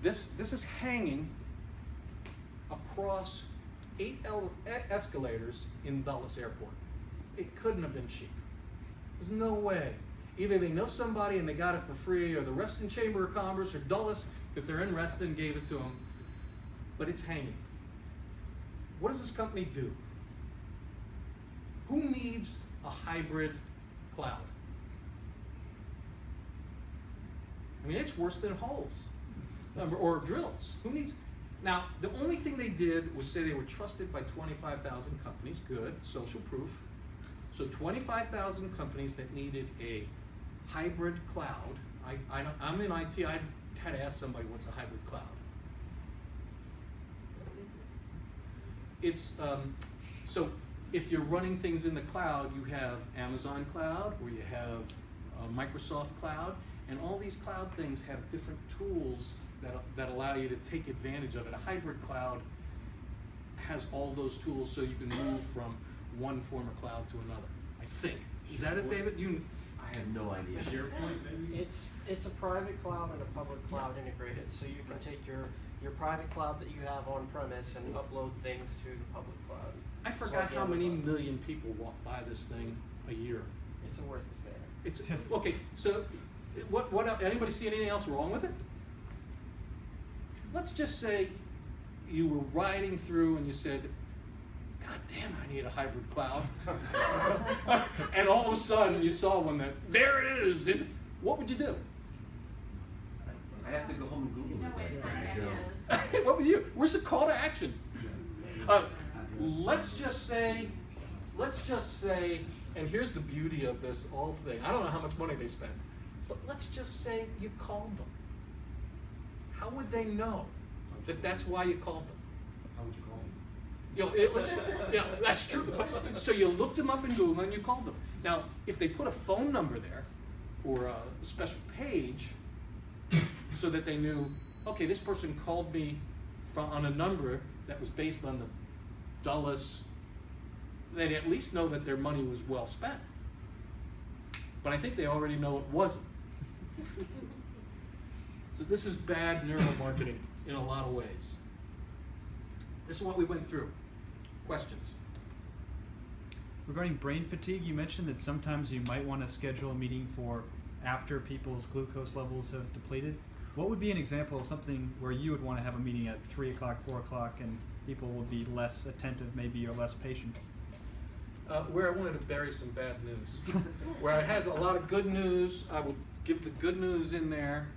This is hanging across 8 escalators in Dulles Airport. It couldn't have been cheap. There's no way. Either they know somebody and they got it for free, or the Reston Chamber of Commerce or Dulles, because they're in Reston, gave it to them. But it's hanging. What does this company do? Who needs a hybrid cloud? I mean, it's worse than holes or drills. Who needs? Now, the only thing they did was say they were trusted by 25,000 companies. Good, social proof. So 25,000 companies that needed a hybrid cloud. I'm in IT. I had to ask somebody, what's a hybrid cloud? It's so if you're running things in the cloud, you have Amazon Cloud, or you have Microsoft Cloud, and all these cloud things have different tools that allow you to take advantage of it. A hybrid cloud has all those tools, so you can move from one form of cloud to another. I think. Is that it, David? I have no idea. SharePoint, maybe? It's a private cloud and a public cloud integrated, so you can take your private cloud that you have on premise and upload things to the public cloud. I forgot how many million people walk by this thing a year. It's a worthless matter. It's okay. So, what? Anybody see anything else wrong with it? Let's just say you were riding through and you said, God damn, I need a hybrid cloud. And all of a sudden you saw one there it is. What would you do? I have to go home and Google it. What would you? Where's the call to action? Let's just say, and here's the beauty of this whole thing. I don't know how much money they spend, but let's just say you called them. How would they know that that's why you called them? How would you call them? Yeah, that's true. But, so you looked them up in Google and you called them. Now, if they put a phone number there or a special page so that they knew, okay, this person called me on a number that was based on the Dulles, they'd at least know that their money was well spent. But I think they already know it wasn't. So this is bad neuromarketing in a lot of ways. This is what we went through. Questions? Regarding brain fatigue, you mentioned that sometimes you might want to schedule a meeting for after people's glucose levels have depleted. What would be an example of something where you would want to have a meeting at 3 o'clock, 4 o'clock, and people would be less attentive maybe or less patient? Where I wanted to bury some bad news. Where I had a lot of good news, I would give the good news in there,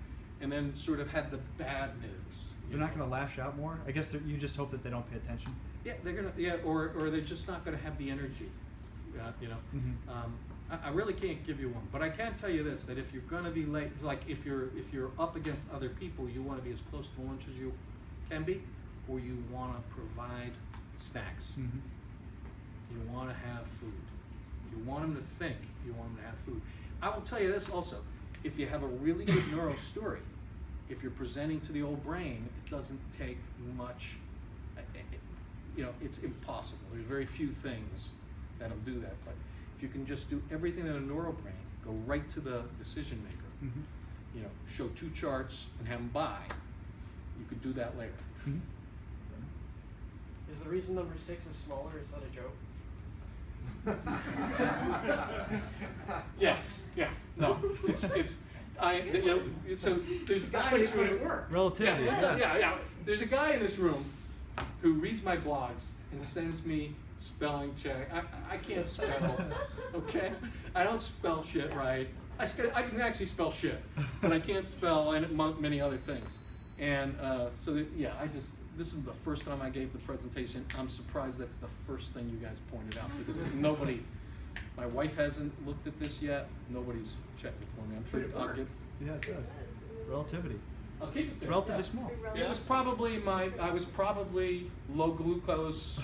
and then sort of had the bad news. They're not going to lash out more? I guess you just hope that they don't pay attention. Yeah, they're gonna. Yeah, or they're just not gonna have the energy. You know. Mm-hmm. I really can't give you one, but I can tell you this: that if you're gonna be late, it's like if you're up against other people, you want to be as close to lunch as you can be, or you want to provide snacks. Mm-hmm. You want to have food. If you want them to think, you want them to have food. I will tell you this also: if you have a really good neuro story, if you're presenting to the old brain, it doesn't take much. You know, it's impossible. There's very few things that'll do that. But if you can just do everything in a neural brain, go right to the decision maker. Mm-hmm. You know, show 2 charts and have them buy. You could do that later. Mm-hmm. Is the reason number 6 is smaller, is that a joke? Yes. Yeah. No. It's. You know. So there's a guy in this room. Relativity. Yeah. There's a guy in this room who reads my blogs and sends me spelling check. I can't spell, okay? I don't spell shit right. I can actually spell shit, but I can't spell and many other things. And this is the first time I gave the presentation. I'm surprised that's the first thing you guys pointed out, because my wife hasn't looked at this yet. Nobody's checked it for me. I'm sure I'll get. Yeah, it does. Relativity. I'll keep it It's there. relatively yeah. small. It was probably I was probably low glucose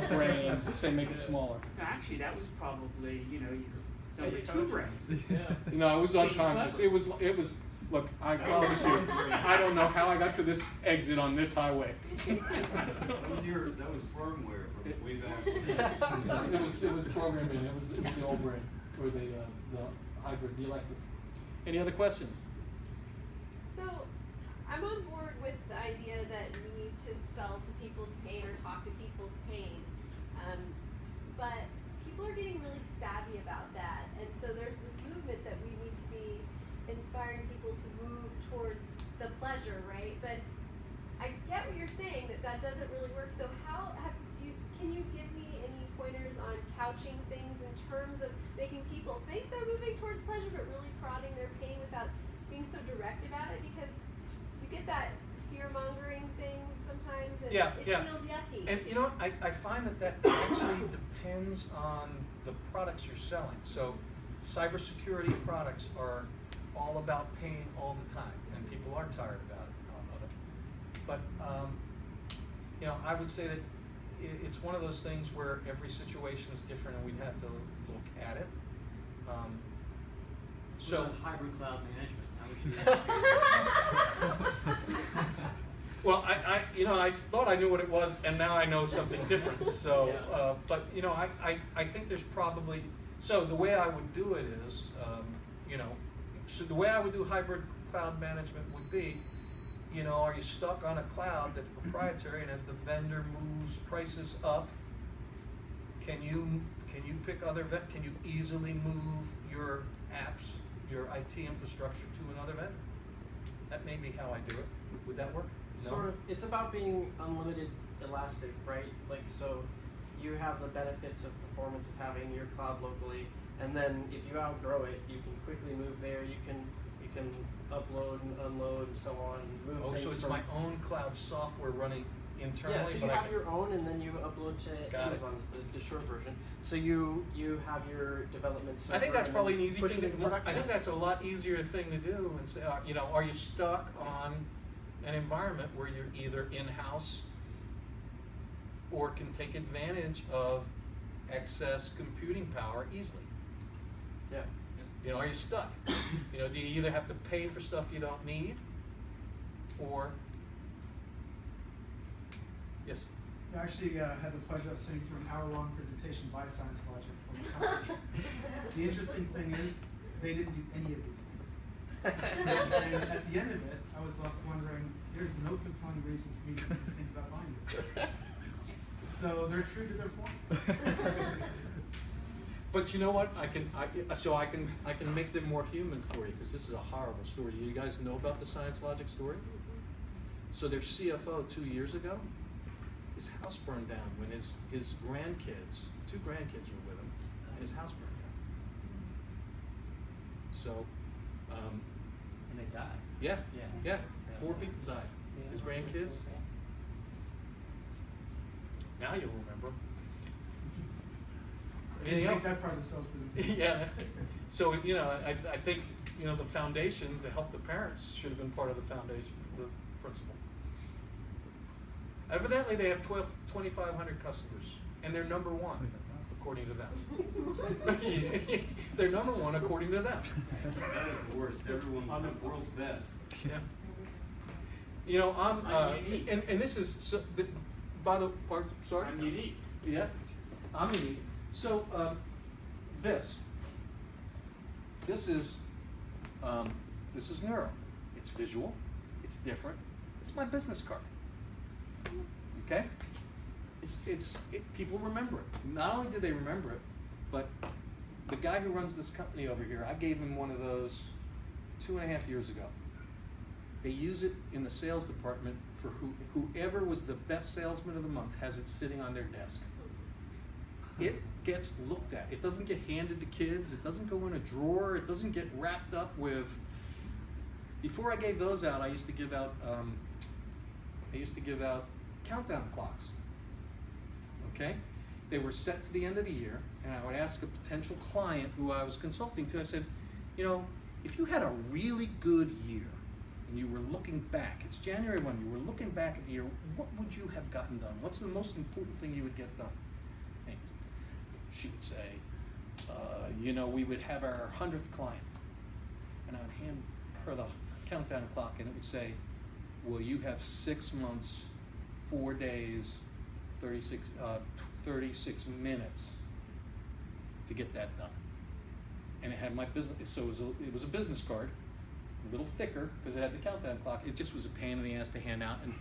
brain, say make it smaller. Actually, that was probably, you know, your number two brain. No, I was Being unconscious. clever. It was, look, I promise you, I don't know how I got to this exit on this highway. That was firmware from way back. It was programming, it was the old brain, or the hybrid, the electric. Any other questions? So, I'm on board with the idea that we need to sell to people's pain or talk to people's pain. But people are getting really savvy about that. And so there's this movement that we need to be inspiring people to move towards the pleasure, right? But I get what you're saying, that doesn't really work. So can you give me any pointers on couching things in terms of making people think they're moving towards pleasure, but really prodding their pain without being so direct about it? Because you get that fear-mongering thing sometimes, and it feels yucky. And you know what, I find that actually depends on the products you're selling. So cybersecurity products are all about pain all the time, and people are tired about it. But you know, I would say that it's one of those things where every situation is different, and we'd have to look at it. So hybrid cloud management. How would you? well, I thought I knew what it was, and now I know something different. So, but you know, I think there's probably, so the way I would do it is, you know, so the way I would do hybrid cloud management would be, you know, are you stuck on a cloud that's proprietary, and as the vendor moves prices up, can you pick other can you easily move your apps, your IT infrastructure to another vendor? That may be how I do it. Would that work? No? Sort of, it's about being unlimited elastic, right? Like, so you have the benefits of performance of having your cloud locally, and then if you outgrow it, you can quickly move there. You can upload and unload and so on. Move Oh, things so it's from, my own cloud software running internally, yeah, so you but I have can, your own, and then you upload to Got it. Amazon, the short version. So you have your development server. I think that's and probably then an easy push thing it into to, I production. think that's a lot easier thing to do, and say, you know, are you stuck on an environment where you're either in-house or can take advantage of excess computing power easily? Yeah. You know, are you stuck? You know, do you either have to pay for stuff you don't need, or, yes? I actually had the pleasure of sitting through an hour-long presentation by Science Logic from the company. The interesting thing is, they didn't do any of these things. And at the end of it, I was left wondering, there's no compelling reason for me to think about buying this. So they're true to their form. But you know what? I can make them more human for you, because this is a horrible story. You guys know about the Science Logic story? So their CFO 2 years ago, his house burned down when his grandkids, 2 grandkids were with him, and his house burned down. So, And they died. yeah, Yeah. 4 people died. His grandkids. Now you'll remember. Anything I think else? that part of the sales presentation. Yeah. So, you know, I think, you know, the foundation to help the parents should have been part of the foundation, the principle. Evidently, they have 2,500 customers, and they're number 1, according to them. They're number 1 according to them. That is the worst. Everyone's the world's best. Yeah. You know, and this is, so, by the part, sorry? I'm unique. Yeah, I'm unique. So, this is Neuro. It's visual, it's different, it's my business card. Okay? People remember it. Not only do they remember it, but the guy who runs this company over here, I gave him one of those 2.5 years ago. They use it in the sales department for whoever was the best salesman of the month has it sitting on their desk. It gets looked at. It doesn't get handed to kids. It doesn't go in a drawer. It doesn't get wrapped up with. Before I gave those out, I used to give out countdown clocks. Okay, they were set to the end of the year, and I would ask a potential client who I was consulting to. I said, you know, if you had a really good year, and you were looking back, it's January 1, you were looking back at the year, what would you have gotten done? What's the most important thing you would get done? And she would say, you know, we would have our 100th client, and I would hand her the countdown clock, and it would say, well, you have 6 months, 4 days, 36 minutes to get that done. And it had my business, so it was a business card, a little thicker because it had the countdown clock. It just was a pain in the ass to hand out, and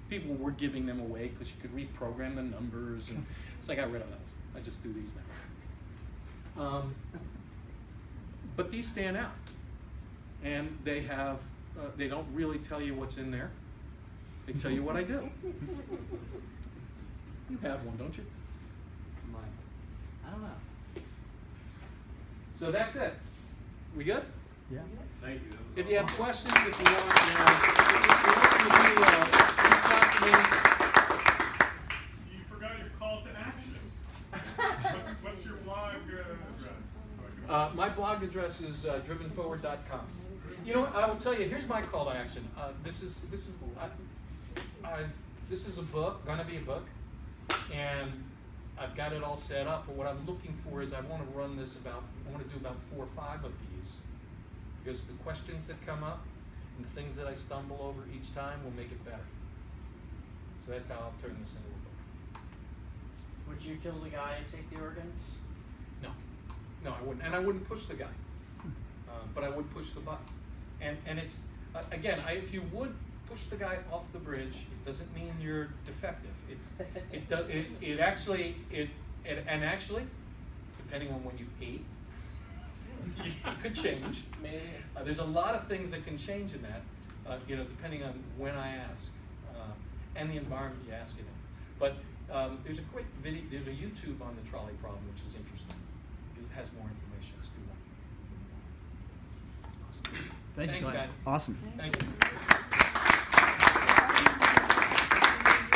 people were giving them away because you could reprogram the numbers, and so I got rid of those. I just do these now. But these stand out, and they have, they don't really tell you what's in there. They tell you what I do. You have one, don't you? Mine. I don't know. So that's it. We good? Yeah. Thank you. That was If you have awesome. questions, if you want, reach out to me. You forgot your call to action. What's your blog address? My blog address is drivenforward.com. You know what? I will tell you. Here's my call to action. This is a book. Going to be a book, and I've got it all set up. But what I'm looking for is I want to run this about. I want to do about 4 or 5 of these, because the questions that come up and the things that I stumble over each time will make it better. So that's how I'll turn this into a book. Would you kill the guy and take the organs? No, I wouldn't, and I wouldn't push the guy, but I would push the button. And it's again, if you would push the guy off the bridge, it doesn't mean you're defective. It actually, depending on when you ate, it could change. Maybe. There's a lot of things that can change in that, depending on when I ask and the environment you ask it in. But there's a great video. There's a YouTube on the trolley problem, which is interesting. It has more information. Let's do that. Awesome. Thank you, Thanks, Glenn. guys. Awesome. Thank you.